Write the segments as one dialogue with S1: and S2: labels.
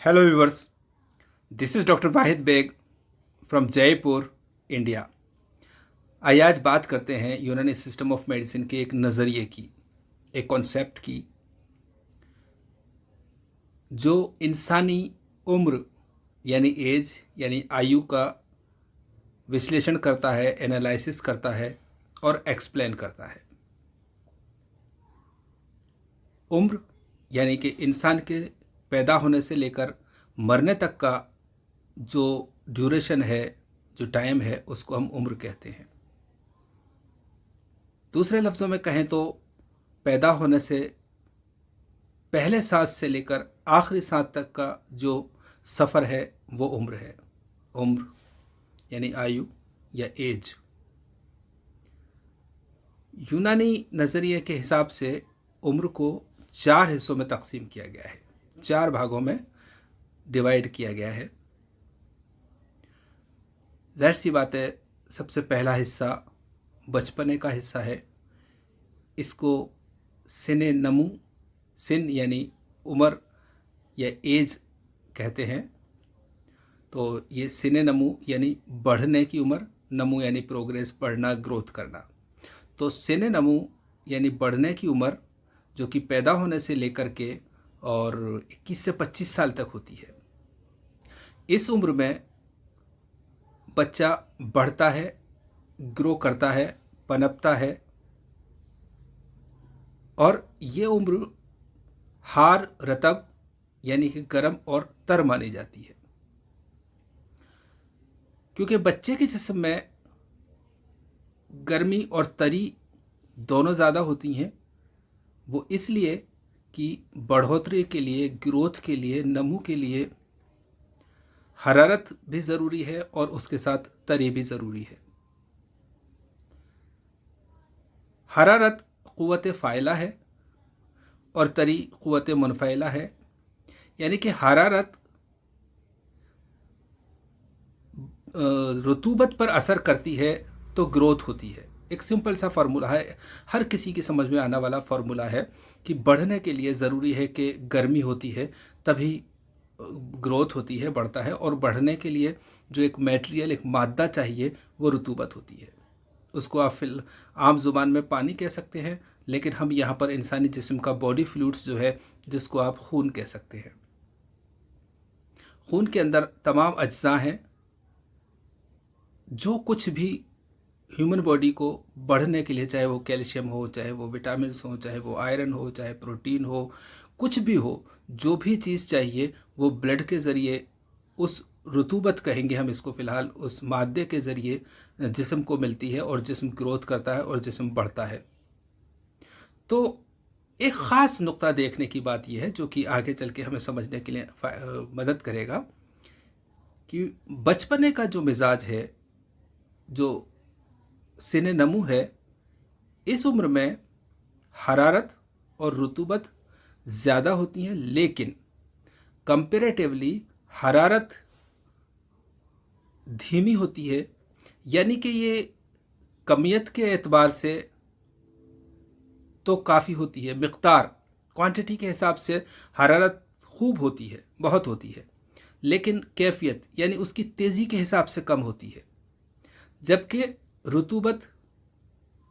S1: Hello viewers, this is doctor Wahid Beg from Jaipur, India. आइए आज बात करते हैं यूनानी सिस्टम ऑफ मेडिसिन के एक नज़रिए की, एक कॉन्सेप्ट की, जो इंसानी उम्र यानी एज यानी आयु का विश्लेषण करता है, एनालिसिस करता है और एक्सप्लेन करता है। उम्र यानी कि इंसान के पैदा होने से लेकर मरने तक का जो ड्यूरेशन है, जो टाइम है, उसको हम उम्र कहते हैं। दूसरे लफ्ज़ों में कहें तो पैदा होने से पहले सांस से लेकर आखिरी सांस तक का जो सफ़र है वो उम्र है। उम्र यानी आयु या एज। यूनानी नज़रिए के हिसाब से उम्र को 4 हिस्सों में तकसीम किया गया है, 4 भागों में डिवाइड किया गया है। ज़ाहिर सी बात है, सबसे पहला हिस्सा बचपने का हिस्सा है। इसको सिने नमू, सिन यानी उम्र या एज कहते हैं। तो ये सिने नमू यानी बढ़ने की उम्र, नमू यानी प्रोग्रेस, बढ़ना, ग्रोथ करना। तो सिने नमू यानी बढ़ने की उम्र जो कि पैदा होने से लेकर के और 21 से 25 साल तक होती है। इस उम्र में बच्चा बढ़ता है, ग्रो करता है, पनपता है, और ये उम्र हार रतब यानी कि गर्म और तर मानी जाती है। क्योंकि बच्चे के जिस्म में गर्मी और तरी दोनों ज़्यादा होती हैं, वो इसलिए कि बढ़ोतरी के लिए, ग्रोथ के लिए, नमू के लिए हरारत भी ज़रूरी है और उसके साथ तरी भी ज़रूरी है। हरारत क़ुव्वत फ़ाइला है और तरी क़ुव्वत मुनफ़इला है। यानी कि हरारत रुतूबत पर असर करती है तो ग्रोथ होती है। एक सिंपल सा फार्मूला है, हर किसी की समझ में आने वाला फार्मूला है कि बढ़ने के लिए ज़रूरी है कि गर्मी होती है, तभी ग्रोथ होती है, बढ़ता है। और बढ़ने के लिए जो एक मटेरियल, एक मादा चाहिए, वो रुतूबत होती है। उसको आप आम ज़ुबान में पानी कह सकते हैं, लेकिन हम यहाँ पर इंसानी जिस्म का बॉडी फ्लूइड्स जो है, जिसको आप खून कह सकते हैं। खून के अंदर तमाम अज्जा हैं। जो कुछ भी ह्यूमन बॉडी को बढ़ने के लिए, चाहे वो कैल्शियम हो, चाहे वो विटामिन हो, चाहे वो आयरन हो, चाहे प्रोटीन हो, कुछ भी हो, जो भी चीज़ चाहिए वो ब्लड के ज़रिए, उस रुतूबत कहेंगे हम इसको फ़िलहाल, उस मादे के ज़रिए जिस्म को मिलती है और जिस्म ग्रोथ करता है और जिस्म बढ़ता है। तो एक ख़ास नुक्ता देखने की बात यह है, जो कि आगे चल के हमें समझने के लिए मदद करेगा, कि बचपने का जो मिजाज है, जो सिने नमू है, इस उम्र में हरारत और रुतूबत ज़्यादा होती हैं, लेकिन कंपैरेटिवली हरारत धीमी होती है। यानी कि ये कमियत के एतबार से तो काफ़ी होती है, मिक़दार, क्वांटिटी के हिसाब से हरारत खूब होती है, बहुत होती है, लेकिन कैफियत यानी उसकी तेज़ी के हिसाब से कम होती है। जबकि रुतूबत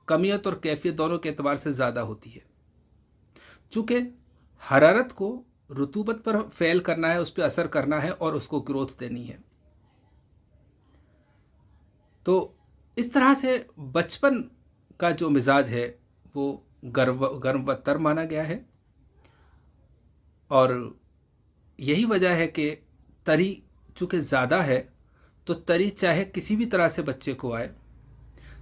S1: कमियत और कैफियत दोनों के एतबार से ज़्यादा होती है। चूँकि हरारत को रुतूबत पर फ़ेल करना है, उस पर असर करना है और उसको ग्रोथ देनी है। तो इस तरह से बचपन का जो मिजाज है वो गर्म व तर माना गया है। और यही वजह है कि तरी चूँकि ज़्यादा है, तो तरी चाहे किसी भी तरह से बच्चे को आए,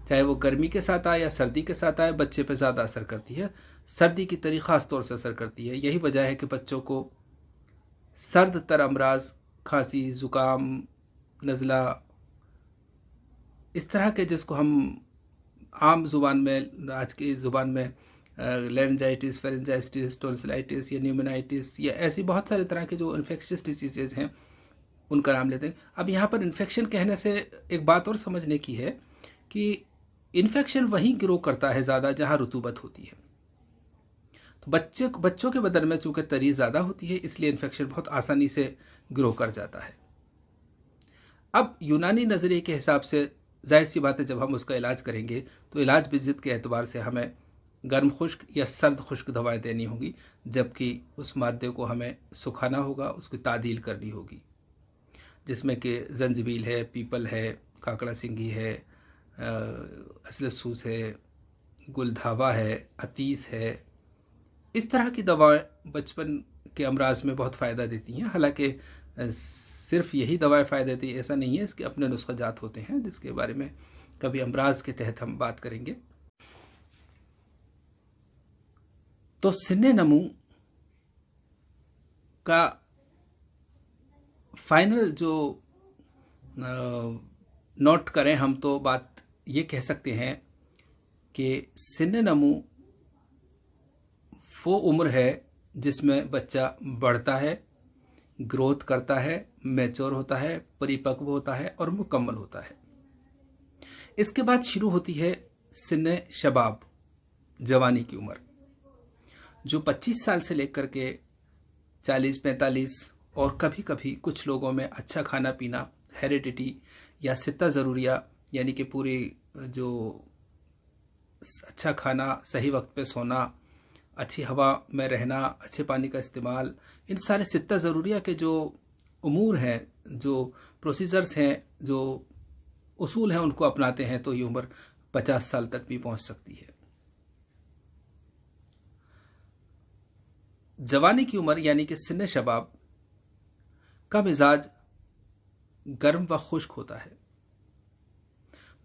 S1: चाहे वो गर्मी के साथ आए या सर्दी के साथ आए, बच्चे पे ज़्यादा असर करती है। सर्दी की तरी ख़ास तौर से असर करती है। यही वजह है कि बच्चों को सर्द तर अमराज, खांसी, ज़ुकाम, नज़ला, इस तरह के, जिसको हम आम ज़ुबान में, आज की ज़ुबान में लेरिंजाइटिस, फेरेंजाइटिस, टॉन्सिलाइटिस या न्यूमोनाइटिस या ऐसी बहुत सारे तरह के जो इन्फेक्शियस डिसीजेज़ हैं, उनका नाम लेते हैं। अब यहाँ पर इन्फेक्शन कहने से एक बात और समझने की है कि इन्फेक्शन वहीं ग्रो करता है ज़्यादा जहाँ रुतूबत होती है। तो बच्चों के बदन में चूंकि तरी ज़्यादा होती है, इसलिए इन्फेक्शन बहुत आसानी से ग्रो कर जाता है। अब यूनानी नज़रिए के हिसाब से जाहिर सी बात है, जब हम उसका इलाज करेंगे तो इलाज भी ज़िद के एतबार से हमें गर्म खुश्क या सर्द खुश्क दवाएं देनी होगी, जबकि उस मादे को हमें सुखाना होगा, उसकी तादील करनी होगी, जिसमें कि जंजीबील है, पीपल है, काकड़ा सिंगी है, असलसूस है, गुलधावा है, अतीस है। इस तरह की दवाएं बचपन के अमराज में बहुत फ़ायदा देती हैं। हालांकि सिर्फ यही दवाएं फ़ायदा देती हैं ऐसा नहीं है, इसके अपने नुस्खा जात होते हैं, जिसके बारे में कभी अमराज के तहत हम बात करेंगे। तो सिन्ने नमू का फाइनल जो नोट करें हम, तो बात ये कह सकते हैं कि सिन्ने नमू वो उम्र है जिसमें बच्चा बढ़ता है, ग्रोथ करता है, मैच्योर होता है, परिपक्व होता है और मुकम्मल होता है। इसके बाद शुरू होती है सिन्ने शबाब, जवानी की उम्र, जो 25 साल से लेकर के 40-45 और कभी कभी कुछ लोगों में अच्छा खाना पीना, हेरिडिटी या सित्ता ज़रूरिया, यानी कि पूरी जो अच्छा खाना, सही वक्त पे सोना, अच्छी हवा में रहना, अच्छे पानी का इस्तेमाल, इन सारे सित्ता ज़रूरिया के जो उमूर हैं, जो प्रोसीजर्स हैं, जो उसूल हैं, उनको अपनाते हैं तो ये उम्र 50 साल तक भी पहुंच सकती है। जवानी की उम्र यानी कि सिन्ने शबाब का मिजाज गर्म व खुश्क होता है।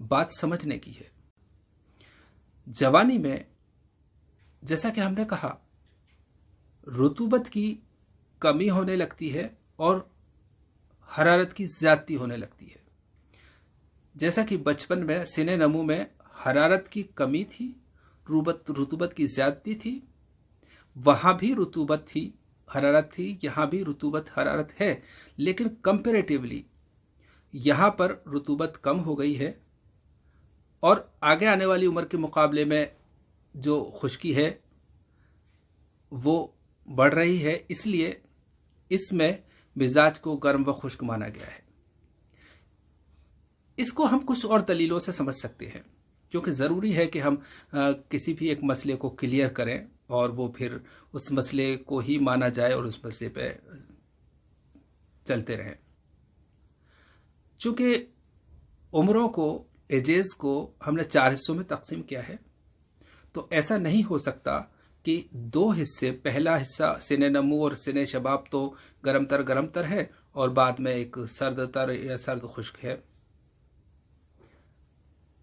S1: बात समझने की है, जवानी में जैसा कि हमने कहा रुतूबत की कमी होने लगती है और हरारत की ज्यादती होने लगती है। जैसा कि बचपन में सिने नमू में हरारत की कमी थी, रुतूबत की ज्यादती थी, वहां भी रुतूबत थी, हरारत थी, यहां भी रुतूबत हरारत है, लेकिन कंपैरेटिवली यहां पर रुतूबत कम हो गई है और आगे आने वाली उम्र के मुकाबले में जो खुश्की है वो बढ़ रही है, इसलिए इसमें मिजाज को गर्म व खुश्क माना गया है। इसको हम कुछ और दलीलों से समझ सकते हैं, क्योंकि ज़रूरी है कि हम किसी भी एक मसले को क्लियर करें और वो फिर उस मसले को ही माना जाए और उस मसले पे चलते रहें। चूंकि उम्रों को, एजेस को हमने 4 हिस्सों में तकसीम किया है, तो ऐसा नहीं हो सकता कि 2 हिस्से, पहला हिस्सा सिने नमू और सिने शबाब तो गरम तर है और बाद में एक सर्द तर या सर्द खुश्क है।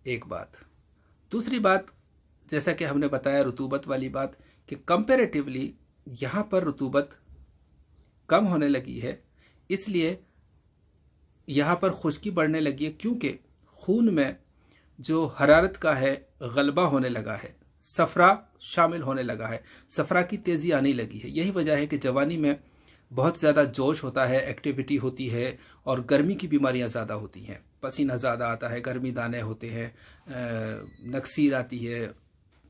S1: एक बात। दूसरी बात, जैसा कि हमने बताया रुतूबत वाली बात, कि कंपैरेटिवली यहां पर रुतूबत कम होने लगी है, इसलिए यहां पर खुश्की बढ़ने लगी है, क्योंकि खून में जो हरारत का है गलबा होने लगा है, सफरा शामिल होने लगा है, सफरा की तेजी आने लगी है। यही वजह है कि जवानी में बहुत ज़्यादा जोश होता है, एक्टिविटी होती है और गर्मी की बीमारियां ज़्यादा होती हैं, पसीना ज़्यादा आता है, गर्मी दाने होते हैं, नक्सीर आती है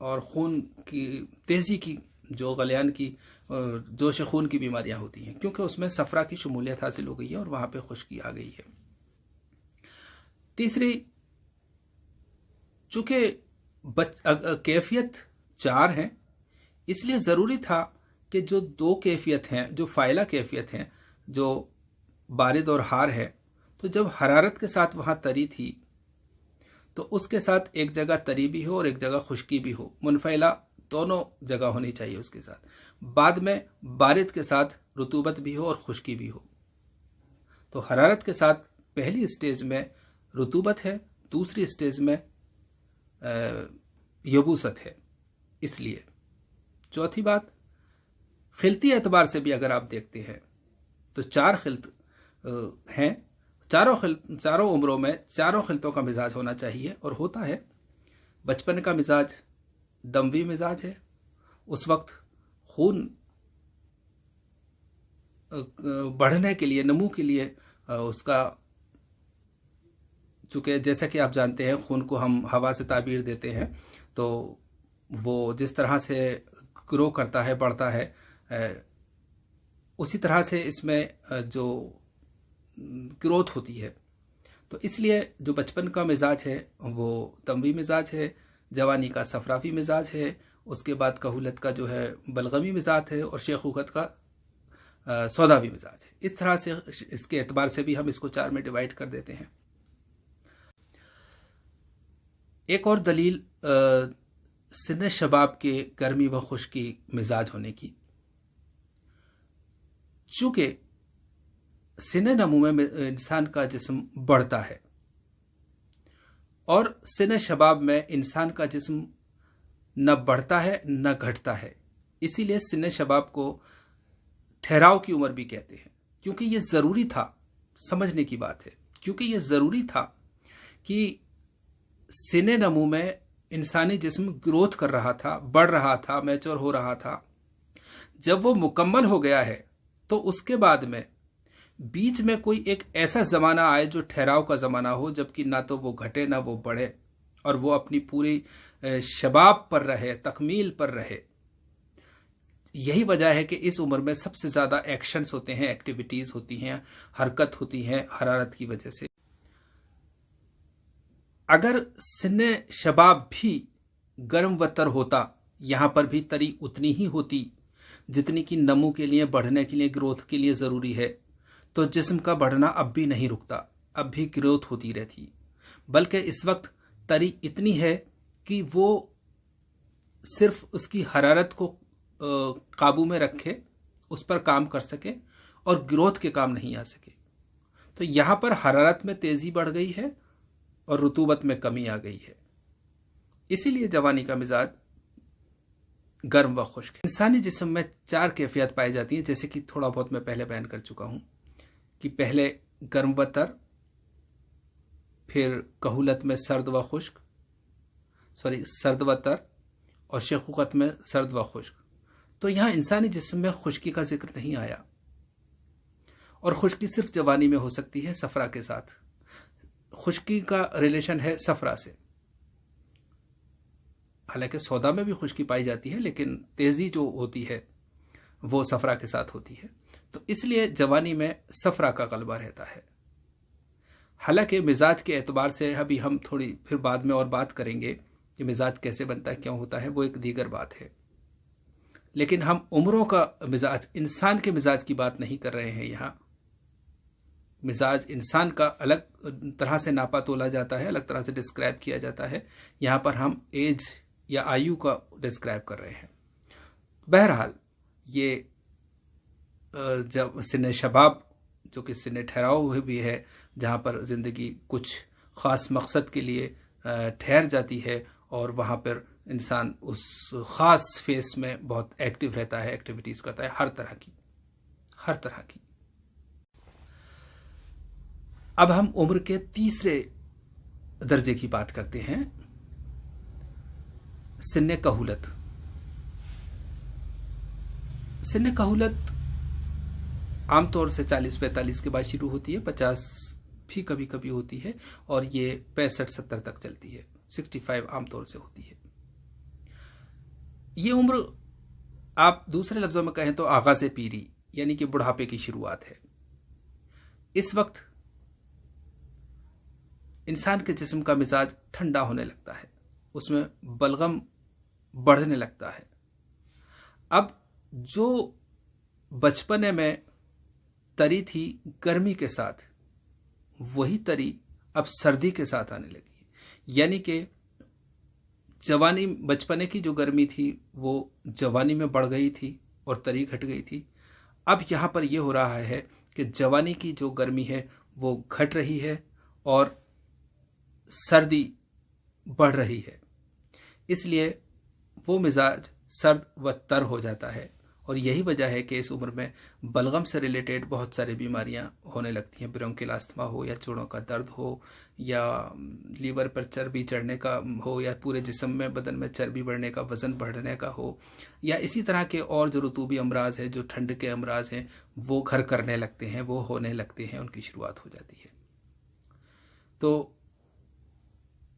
S1: और खून की तेज़ी की, जो गलियान की, जोश खून की बीमारियां होती हैं, क्योंकि उसमें सफरा की शमूलियत हासिल हो गई है और वहां पे खुश्की आ गई है। तीसरी, चूंकि कैफियत 4 हैं, इसलिए ज़रूरी था कि जो 2 कैफियत हैं, जो फाइला कैफियत हैं, जो बारिद और हार है, तो जब हरारत के साथ वहां तरी थी तो उसके साथ एक जगह तरी भी हो और एक जगह खुश्की भी हो, मुनफैला दोनों जगह होनी चाहिए उसके साथ। बाद में बारिद के साथ रुतूबत भी हो और खुश्की भी हो। तो हरारत के साथ पहली स्टेज में रुतूबत है, दूसरी स्टेज में यबूसत है। इसलिए चौथी बात, खिलती एतबार से भी अगर आप देखते हैं तो 4 खिल्त हैं, चारों उम्रों में 4 खिल्तों का मिजाज होना चाहिए और होता है। बचपन का मिजाज दमवी मिजाज है, उस वक्त खून बढ़ने के लिए, नमू के लिए उसका, चूँकि जैसा कि आप जानते हैं खून को हम हवा से ताबीर देते हैं, तो वो जिस तरह से ग्रो करता है, बढ़ता है। उसी तरह से इसमें जो ग्रोथ होती है। तो इसलिए जो बचपन का मिजाज है वो तमवी मिजाज है, जवानी का सफरावी मिजाज है, उसके बाद कहूलत का जो है बलगमी मिजाज है, और शेखूखत का सौदावी मिजाज है। इस तरह से इसके एतबार से भी हम इसको 4 में डिवाइड कर देते हैं। एक और दलील सिन शबाब के गर्मी व खुश्की मिजाज होने की, चूंकि सिन नमू में इंसान का जिस्म बढ़ता है और सिन शबाब में इंसान का जिस्म न बढ़ता है न घटता है, इसीलिए सिन शबाब को ठहराव की उम्र भी कहते हैं। क्योंकि ये ज़रूरी था, समझने की बात है, क्योंकि ये ज़रूरी था कि सिन नमू में इंसानी जिस्म ग्रोथ कर रहा था, बढ़ रहा था, मैच्योर हो रहा था। जब वो मुकम्मल हो गया है तो उसके बाद में बीच में कोई एक ऐसा ज़माना आए जो ठहराव का ज़माना हो, जबकि ना तो वो घटे ना वो बढ़े, और वो अपनी पूरी शबाब पर रहे, तकमील पर रहे। यही वजह है कि इस उम्र में सबसे ज़्यादा एक्शंस होते हैं, एक्टिविटीज़ होती हैं, हरकत होती हैं हरारत की वजह से। अगर सिन्ने शबाब भी गर्म व तर होता, यहाँ पर भी तरी उतनी ही होती जितनी कि नमू के लिए, बढ़ने के लिए, ग्रोथ के लिए ज़रूरी है, तो जिस्म का बढ़ना अब भी नहीं रुकता, अब भी ग्रोथ होती रहती। बल्कि इस वक्त तरी इतनी है कि वो सिर्फ उसकी हरारत को काबू में रखे, उस पर काम कर सके, और ग्रोथ के काम नहीं आ सके। तो यहाँ पर हरारत में तेज़ी बढ़ गई है और रुतूबत में कमी आ गई है। इसीलिए जवानी का मिजाज गर्म व खुश्क है। इंसानी जिस्म में 4 कैफियत पाई जाती हैं, जैसे कि थोड़ा बहुत मैं पहले बयान कर चुका हूँ कि पहले गर्म व तर, फिर कहूलत में सर्द व खुश्क, सर्द व तर, और शेखूकत में सर्द व खुश्क। तो यहाँ इंसानी जिस्म में खुश्की का जिक्र नहीं आया, और खुश्की सिर्फ जवानी में हो सकती है सफरा के साथ। खुश्की का रिलेशन है सफरा से। हालांकि सौदा में भी खुश्की पाई जाती है, लेकिन तेज़ी जो होती है वो सफरा के साथ होती है। तो इसलिए जवानी में सफरा का गलबा रहता है। हालांकि मिजाज के एतबार से अभी हम थोड़ी फिर बाद में और बात करेंगे कि मिजाज कैसे बनता है, क्यों होता है, वो एक दीगर बात है। लेकिन हम उम्रों का मिजाज, इंसान के मिजाज की बात नहीं कर रहे हैं। यहाँ मिजाज इंसान का अलग तरह से नापा तोला जाता है, अलग तरह से डिस्क्राइब किया जाता है। यहाँ पर हम एज या आयु का डिस्क्राइब कर रहे हैं। बहरहाल ये जब सिन शबाब, जो कि सिन ठहराव हुए भी है, जहाँ पर ज़िंदगी कुछ ख़ास मकसद के लिए ठहर जाती है, और वहाँ पर इंसान उस ख़ास फेस में बहुत एक्टिव रहता है, एक्टिविटीज़ करता है, हर तरह की। अब हम उम्र के तीसरे दर्जे की बात करते हैं, सिन्ने कहूलत। सिन्ने कहूलत आमतौर से 40-45 के बाद शुरू होती है, 50 भी कभी कभी होती है, और ये 65-70 तक चलती है। 65 आमतौर से होती है। ये उम्र आप दूसरे लफ्जों में कहें तो आगाज़े पीरी, यानी कि बुढ़ापे की शुरुआत है। इस वक्त इंसान के जिस्म का मिजाज ठंडा होने लगता है, उसमें बलगम बढ़ने लगता है। अब जो बचपने में तरी थी गर्मी के साथ, वही तरी अब सर्दी के साथ आने लगी। यानी कि जवानी, बचपने की जो गर्मी थी वो जवानी में बढ़ गई थी और तरी घट गई थी। अब यहाँ पर यह हो रहा है कि जवानी की जो गर्मी है वो घट रही है और सर्दी बढ़ रही है। इसलिए वो मिजाज सर्द व तर हो जाता है, और यही वजह है कि इस उम्र में बलगम से रिलेटेड बहुत सारी बीमारियां होने लगती हैं। ब्रोंकियल अस्थमा हो, या जोड़ों का दर्द हो, या लीवर पर चर्बी चढ़ने का हो, या पूरे जिस्म में, बदन में चर्बी बढ़ने का, वज़न बढ़ने का हो, या इसी तरह के और जो रतूबी अमराज हैं, जो ठंड के अमराज हैं, वो घर करने लगते हैं, वो होने लगते हैं, उनकी शुरुआत हो जाती है। तो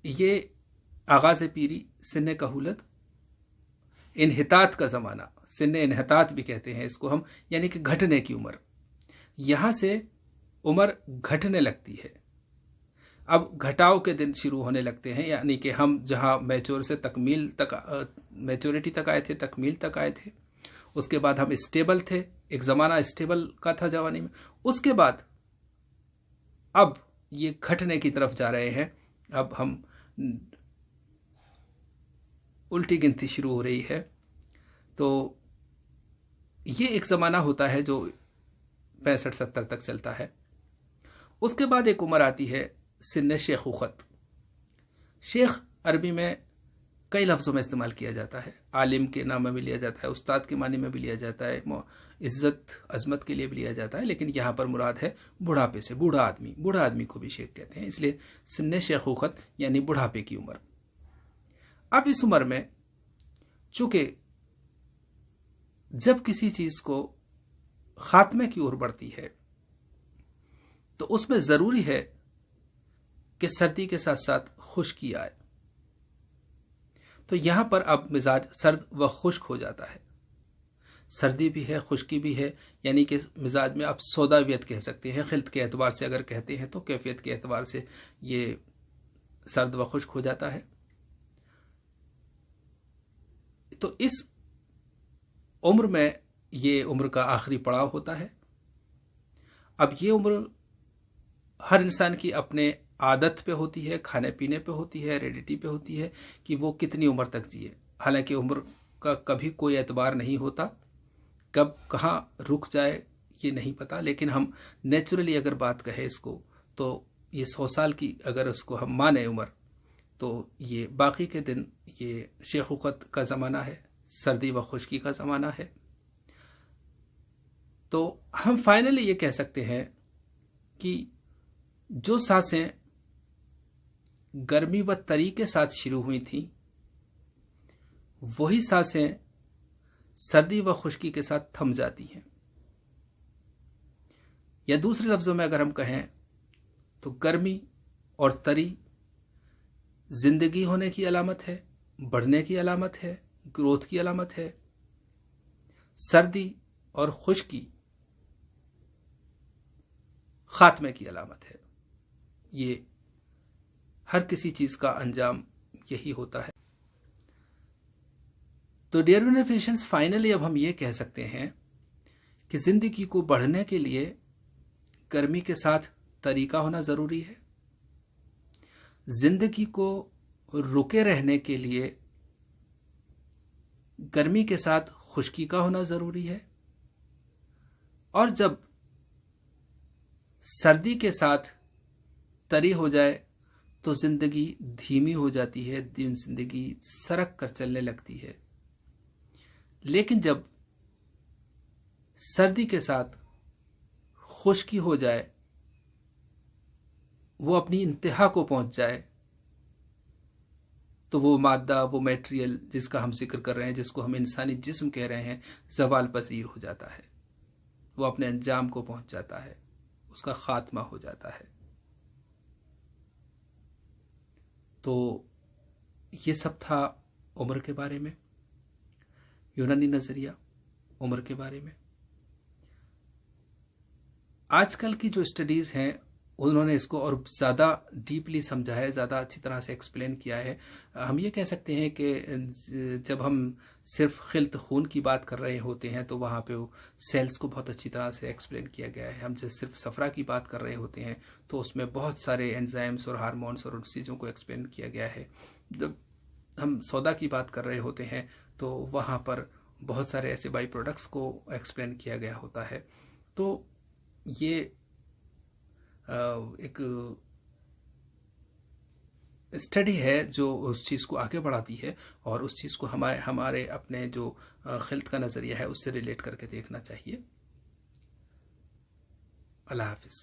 S1: ये आगाज़ पीरी, सिन्ने कहूलत, इन्हितात का ज़माना, सिन्ने इन्हितात भी कहते हैं इसको हम, यानी कि घटने की उम्र। यहाँ से उम्र घटने लगती है। अब घटाव के दिन शुरू होने लगते हैं, यानी कि हम जहाँ मैच्योर से तकमील तक, मैच्योरिटी तक आए थे, तकमील तक आए थे। उसके बाद हम स्टेबल थे, एक ज़माना स्टेबल का था जवानी में। उसके बाद अब ये घटने की तरफ जा रहे हैं। अब हम उल्टी गिनती शुरू हो रही है। तो ये एक ज़माना होता है जो 65-70 तक चलता है। उसके बाद एक उम्र आती है सिन्ने शेखुखत। शेख अरबी में कई लफ्ज़ों में इस्तेमाल किया जाता है। आलिम के नाम में भी लिया जाता है, उस्ताद के मानी में भी लिया जाता है, इज्जत अजमत के लिए भी लिया जाता है, लेकिन यहाँ पर मुराद है बुढ़ापे से। बूढ़ा आदमी को भी शेख कहते हैं, इसलिए सिन्ने शेखुखत यानी बुढ़ापे की उम्र। अब इस उम्र में चूंकि जब किसी चीज को खात्मे की ओर बढ़ती है तो उसमें जरूरी है कि सर्दी के साथ साथ खुश्की आए। तो यहां पर अब मिजाज सर्द व खुश्क हो जाता है। सर्दी भी है, खुश्की भी है, यानी कि मिजाज में आप सौदावियत कह सकते हैं। खिल्त के एतबार से अगर कहते हैं तो कैफियत के एतबार से ये सर्द व खुश्क हो जाता है। तो इस उम्र में ये उम्र का आखिरी पड़ाव होता है। अब ये उम्र हर इंसान की अपने आदत पे होती है, खाने पीने पे होती है, हेरेडिटी पे होती है कि वो कितनी उम्र तक जिए। हालांकि उम्र का कभी कोई एतबार नहीं होता, कब कहाँ रुक जाए ये नहीं पता, लेकिन हम नेचुरली अगर बात कहें इसको तो ये 100 साल की अगर उसको हम माने उम्र, तो ये बाकी के दिन ये शेखुखत का ज़माना है, सर्दी व खुश्की का ज़माना है। तो हम फाइनली ये कह सकते हैं कि जो सांसें गर्मी व तरी के साथ शुरू हुई थी वही सांसें सर्दी व खुश्की के साथ थम जाती हैं। या दूसरे लफ्जों में अगर हम कहें तो गर्मी और तरी जिंदगी होने की अलामत है, बढ़ने की अलामत है, ग्रोथ की अलामत है। सर्दी और खुश्की खात्मे की अलामत है। ये हर किसी चीज का अंजाम यही होता है। तो डियर बेनिफिशियंट्स, फाइनली अब हम ये कह सकते हैं कि जिंदगी को बढ़ने के लिए गर्मी के साथ तरीका होना जरूरी है। जिंदगी को रुके रहने के लिए गर्मी के साथ खुश्की का होना जरूरी है। और जब सर्दी के साथ तरी हो जाए तो जिंदगी धीमी हो जाती है, जिंदगी सरक कर चलने लगती है। लेकिन जब सर्दी के साथ खुश्की हो जाए, वो अपनी इंतहा को पहुंच जाए, तो वो मादा, वो मटेरियल जिसका हम जिक्र कर रहे हैं, जिसको हम इंसानी जिस्म कह रहे हैं, ज़वाल पजीर हो जाता है, वो अपने अंजाम को पहुंच जाता है, उसका खात्मा हो जाता है। तो ये सब था उम्र के बारे में, यूनानी नज़रिया उम्र के बारे में। आजकल की जो स्टडीज़ हैं उन्होंने इसको और ज़्यादा डीपली समझा है, ज़्यादा अच्छी तरह से एक्सप्लेन किया है। हम ये कह सकते हैं कि जब हम सिर्फ खिल्त खून की बात कर रहे होते हैं तो वहाँ पे वो सेल्स को बहुत अच्छी तरह से एक्सप्लेन किया गया है। हम जब सिर्फ सफ़रा की बात कर रहे होते हैं तो उसमें बहुत सारे एंजाइम्स और हार्मोन्स और उन चीज़ों को एक्सप्लेन किया गया है। जब हम सौदा की बात कर रहे होते हैं तो वहाँ पर बहुत सारे ऐसे बाई प्रोडक्ट्स को एक्सप्लेन किया गया होता है। तो ये एक स्टडी है जो उस चीज़ को आगे बढ़ाती है और उस चीज़ को हमारे अपने जो खिल्त का नज़रिया है उससे रिलेट करके देखना चाहिए। अल्लाह हाफिज़।